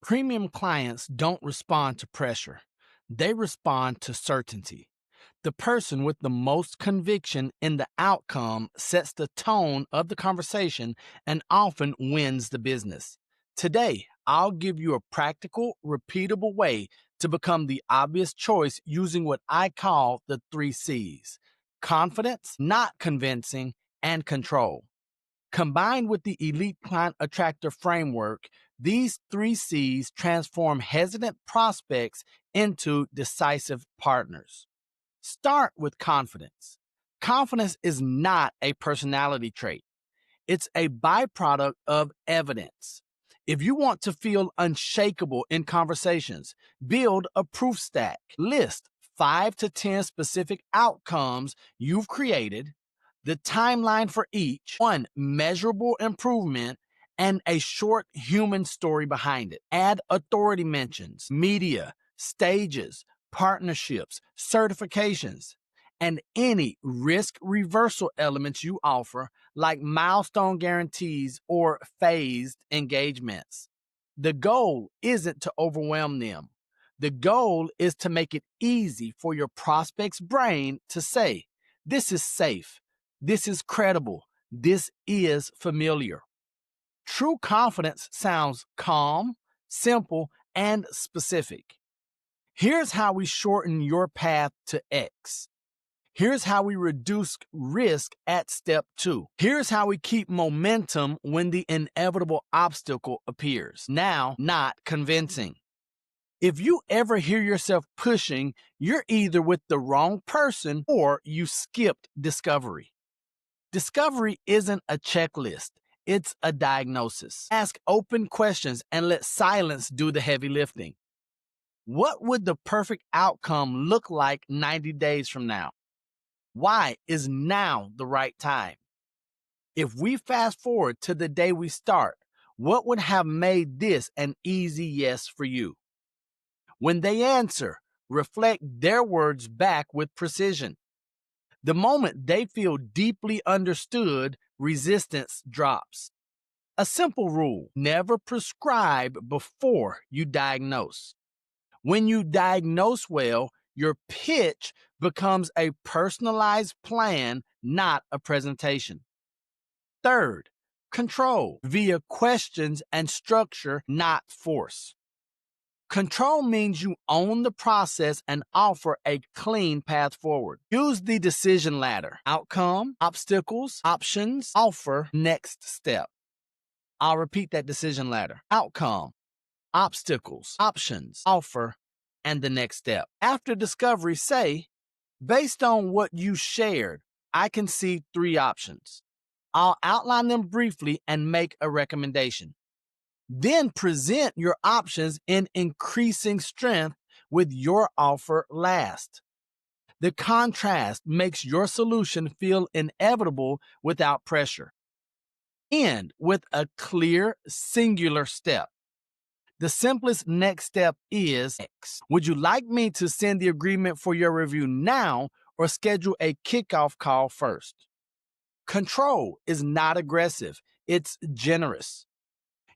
Premium clients don't respond to pressure, they respond to certainty. The person with the most conviction in the outcome sets the tone of the conversation and often wins the business. Today, I'll give you a practical, repeatable way to become the obvious choice using what I call the three C's: confidence, not convincing, and control. Combined with the elite client attractor framework, these three C's transform hesitant prospects into decisive partners. Start with confidence. Confidence is not a personality trait, it's a byproduct of evidence. If you want to feel unshakable in conversations, build a proof stack. List 5 to 10 specific outcomes you've created, the timeline for each, one measurable improvement, and a short human story behind it. Add authority mentions, media, stages, partnerships, certifications, and any risk reversal elements you offer, like milestone guarantees or phased engagements. The goal isn't to overwhelm them. The goal is to make it easy for your prospect's brain to say, this is safe, this is credible, this is familiar. True confidence sounds calm, simple, and specific. Here's how we shorten your path to X. Here's how we reduce risk at step 2. Here's how we keep momentum when the inevitable obstacle appears. Now, not convincing. If you ever hear yourself pushing, you're either with the wrong person or you skipped discovery. Discovery isn't a checklist, it's a diagnosis. Ask open questions and let silence do the heavy lifting. What would the perfect outcome look like 90 days from now? Why is now the right time? If we fast forward to the day we start, what would have made this an easy yes for you? When they answer, reflect their words back with precision. The moment they feel deeply understood, resistance drops. A simple rule: never prescribe before you diagnose. When you diagnose well, your pitch becomes a personalized plan, not a presentation. Third, control via questions and structure, not force. Control means you own the process and offer a clean path forward. Use the decision ladder: outcome, obstacles, options, offer, next step. I'll repeat that decision ladder: outcome, obstacles, options, offer, and the next step. After discovery, say, based on what you shared, I can see 3 options. I'll outline them briefly and make a recommendation. Then present your options in increasing strength with your offer last. The contrast makes your solution feel inevitable without pressure. End with a clear, singular step. The simplest next step is X. Would you like me to send the agreement for your review now or schedule a kickoff call first? Control is not aggressive, it's generous.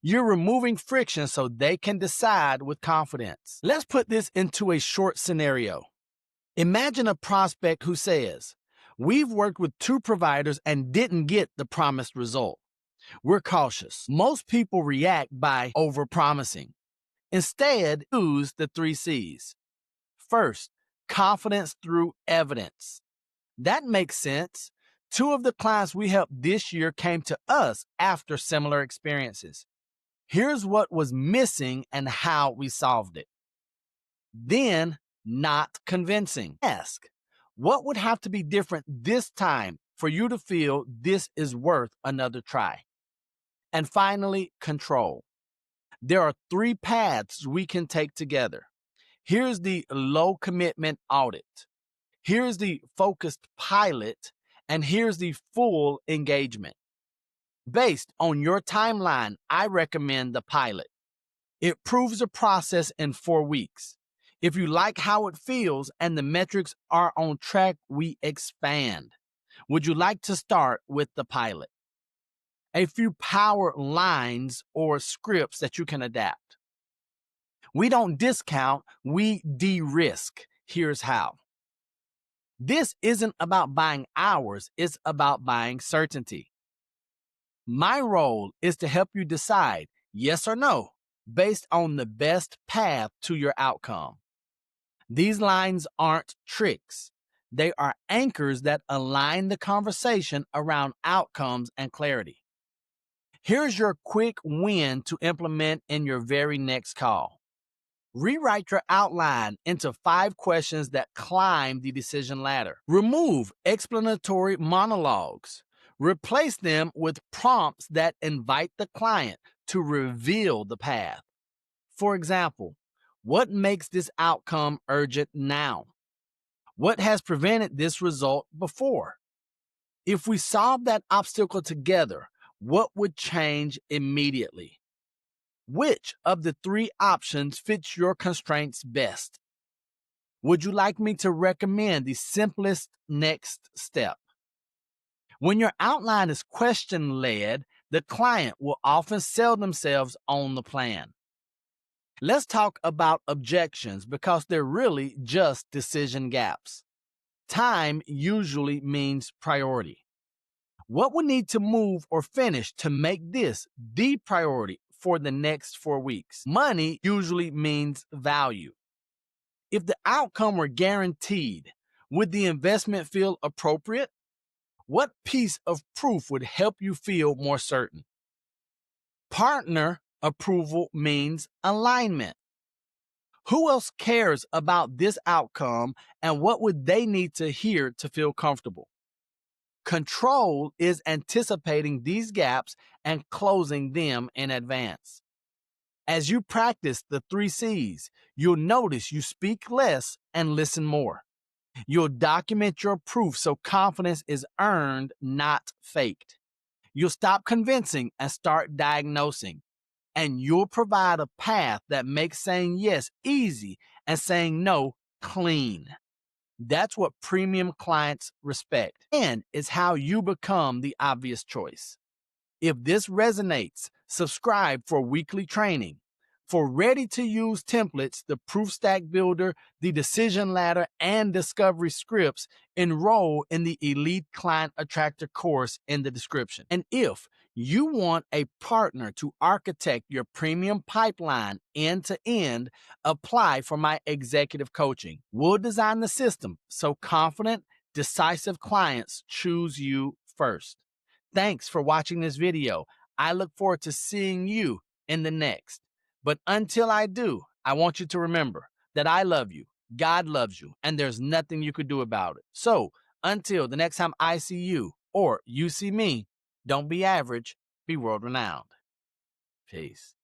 You're removing friction so they can decide with confidence. Let's put this into a short scenario. Imagine a prospect who says, we've worked with 2 providers and didn't get the promised result. We're cautious. Most people react by overpromising. Instead, use the 3 C's. First, confidence through evidence. That makes sense. 2 of the clients we helped this year came to us after similar experiences. Here's what was missing and how we solved it. Then, not convincing. Ask, what would have to be different this time for you to feel this is worth another try? And finally, control. There are 3 paths we can take together. Here's the low commitment audit. Here's the focused pilot. And here's the full engagement. Based on your timeline, I recommend the pilot. It proves the process in 4 weeks. If you like how it feels and the metrics are on track, we expand. Would you like to start with the pilot? A few power lines or scripts that you can adapt. We don't discount, we de-risk. Here's how. This isn't about buying hours, it's about buying certainty. My role is to help you decide yes or no based on the best path to your outcome. These lines aren't tricks. They are anchors that align the conversation around outcomes and clarity. Here's your quick win to implement in your very next call. Rewrite your outline into 5 questions that climb the decision ladder. Remove explanatory monologues. Replace them with prompts that invite the client to reveal the path. For example, what makes this outcome urgent now? What has prevented this result before? If we solve that obstacle together, what would change immediately? Which of the 3 options fits your constraints best? Would you like me to recommend the simplest next step? When your outline is question-led, the client will often sell themselves on the plan. Let's talk about objections because they're really just decision gaps. Time usually means priority. What would need to move or finish to make this the priority for the next 4 weeks? Money usually means value. If the outcome were guaranteed, would the investment feel appropriate? What piece of proof would help you feel more certain? Partner approval means alignment. Who else cares about this outcome and what would they need to hear to feel comfortable? Control is anticipating these gaps and closing them in advance. As you practice the 3 C's, you'll notice you speak less and listen more. You'll document your proof so confidence is earned, not faked. You'll stop convincing and start diagnosing. And you'll provide a path that makes saying yes easy and saying no clean. That's what premium clients respect, and it's how you become the obvious choice. If this resonates, subscribe for weekly training. For ready-to-use templates, the Proof Stack Builder, the Decision Ladder, and Discovery Scripts, enroll in the Elite Client Attractor course in the description. And if you want a partner to architect your premium pipeline end-to-end, apply for my executive coaching. We'll design the system so confident, decisive clients choose you first. Thanks for watching this video. I look forward to seeing you in the next. But until I do, I want you to remember that I love you, God loves you, and there's nothing you could do about it. So until the next time I see you or you see me, don't be average, be world renowned. Peace.